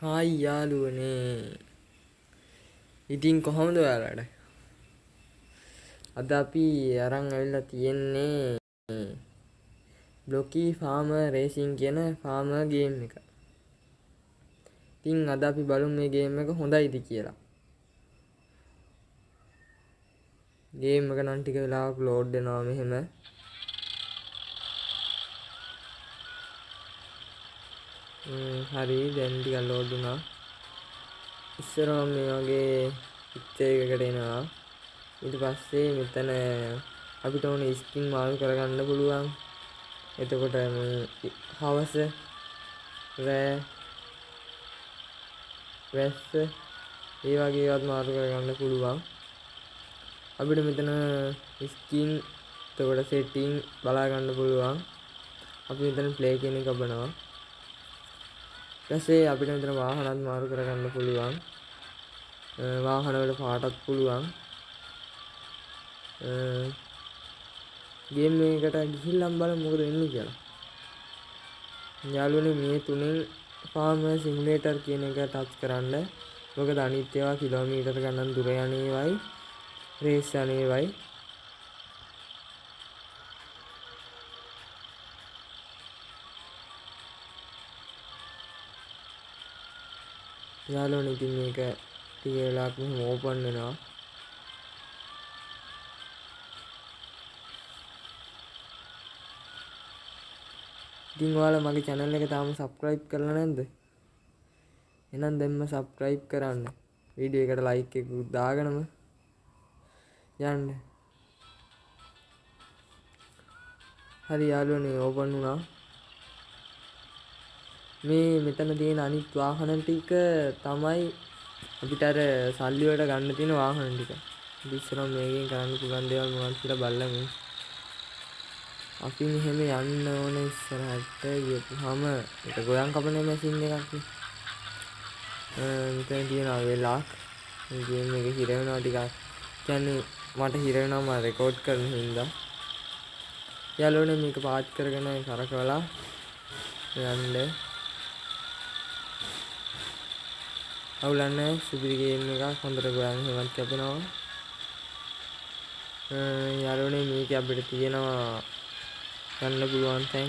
Hi යාළුවනේ. ඉතින් කොහොමද ඔයාලට? අද අපි අරන් ඇවිල්ලා තියෙන්නේ බ්ලොකී ෆාමර් රේසින් කියන ෆාමර් ගේම් එක. ඉතින් අද අපි බලමු මේ ගේම් එක හොඳයිද කියලා. ගේම් එක නම් ටික වෙලාවක් ලෝඩ් වෙනවා මෙහෙම. හරි දැන් ටිකක් ලෝඩ් වුණා. ඉස්සරහම මේ වගේ පික්චර් එකකට එනවා. ඊට පස්සේ මෙතන අපිට ඕන ස්කින් මාරු කරගන්න පුළුවන්. එතකොට මේ හවස රෑ වැස්ස ඒ වගේ ඒවාත් මාරු කරගන්න පුළුවන්. අපිට මෙතන ස්කින් එතකොට සෙටින් බලා ගන්න පුළුවන්. අපි මෙතන ප්ලේ කියන එක ගබනවා. ඊපස්සේ අපිට මෙතන වාහනත් මාරු කරගන්න පුළුවන්. වාහන වල පාටත් පුළුවන්. ගේම් එකකට ගිහිල්ලා බලමු මොකද වෙන්නේ කියලා. යාළුවනේ මේ තුනෙන් ෆාමර් සිමුලේටර් කියන එක ටච් කරන්න. මොකද අනිත් ඒවා කිලෝමීටර ගණන් දුර යන ඒවායි රේස් යන ඒවායි. යාළුවනේ ඉතින් මේක ටික වෙලාවක් මෙහෙම ඕපන් වෙනවා. ඉතින් ඔයාලා මගේ channel එක තාම subscribe කරලා නැද්ද? එහෙනම් දැන්ම subscribe කරන්න. වීඩියෝ එකට like එකක් දාගෙනම යන්න. හරි යාළුවනේ ඕපන් වුණා. මේ මෙතන තියෙන අනිත් වාහන ටික තමයි අපිට අර සල්ලි වලට ගන්න තියෙන වාහන ටික. ඉතින් මේකෙන් කරන්න පුළුවන් දේවල් මොනවද කියලා බලමු. අපි මෙහෙම යන්න ඕන ඉස්සරහට ගියපුවාම ඒක ගොයන් කපන මැෂින් එකක් නේ. මෙතන තියෙනවා වෙලාක්. මේ ගේම් එක හිර වෙනවා ටිකක්. කියන්නේ මට හිර වෙනවා මම රෙකෝඩ් කරන හින්දා. යාළුවනේ මේක පාත් කරගෙන කරකවලා යන්න. අවුලන්නේ සුපිරි ගේම් එකක් හොඳට ගොයන් හේවත් කැපෙනවා. යාළුවනේ මේක අපිට තියෙනවා ගන්න පුළුවන් තැන්.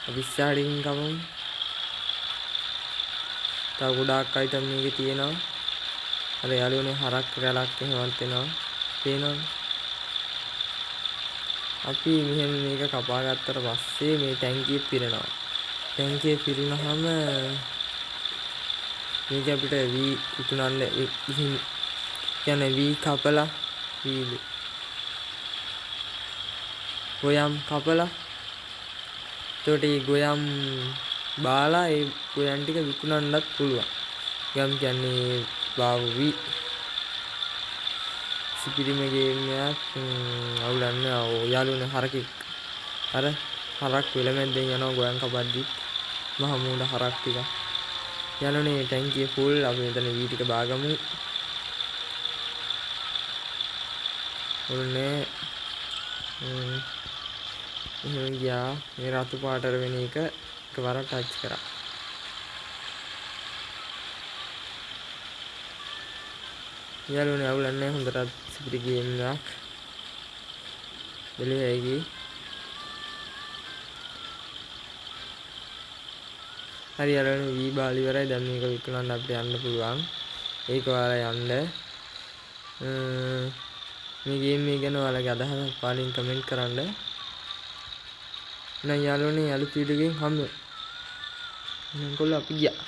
අපි ස්ටාර්ටින් කමු. තව ගොඩාක් අයිටම් මේකේ තියෙනවා. අර යාළුවනේ හරක් රැලක් එහෙමත් වෙනවා. පේනවද? අපි මෙහෙම මේක කපා ගත්තට පස්සේ මේ ටැංකිය පිරෙනවා. ටැංකිය පිරුණාම මේක අපිට වී උතුනන්න කියන්නේ වී කපලා වී ගොයම් කපලා එතකොට මේ ගොයම් බාලා ඒ ගොයම් ටික විකුණන්නත් පුළුවන්. ගම් කියන්නේ බාවි සිපිරිම ගේම් එකක්. අවුලන්නේ යාළුවනේ හරකෙක් අර හරක් වෙලමැද්දෙන් යනවා ගොයම් කපද්දි මහ මූණ හරක් ටික. යාළුවනේ ටැංකිය ෆුල්. අපි මෙතන වී ටික බාගමු. ඔන්නේ එහෙම ගියා. මේ රතු පාටර වෙන එක එකවර ටච් කරා. යාළුවනේ අවුලන්නේ හොඳට සිපිරි ගේම් එකක්. දෙලෙයි. හරි යාළුවනේ වී බාල ඉවරයි. දැන් මේක විකුණන්න අපිට යන්න පුළුවන්. ඒක ඔයාලා යන්න. මේ ගේම් එක ගැන ඔයාලගේ අදහසක් පාලින් කමෙන්ට් කරන්න. නෑ යාළුවනේ අලුත් වීඩියෝ එකකින් හම්බ වෙමු. එනකොට අපි ගියා.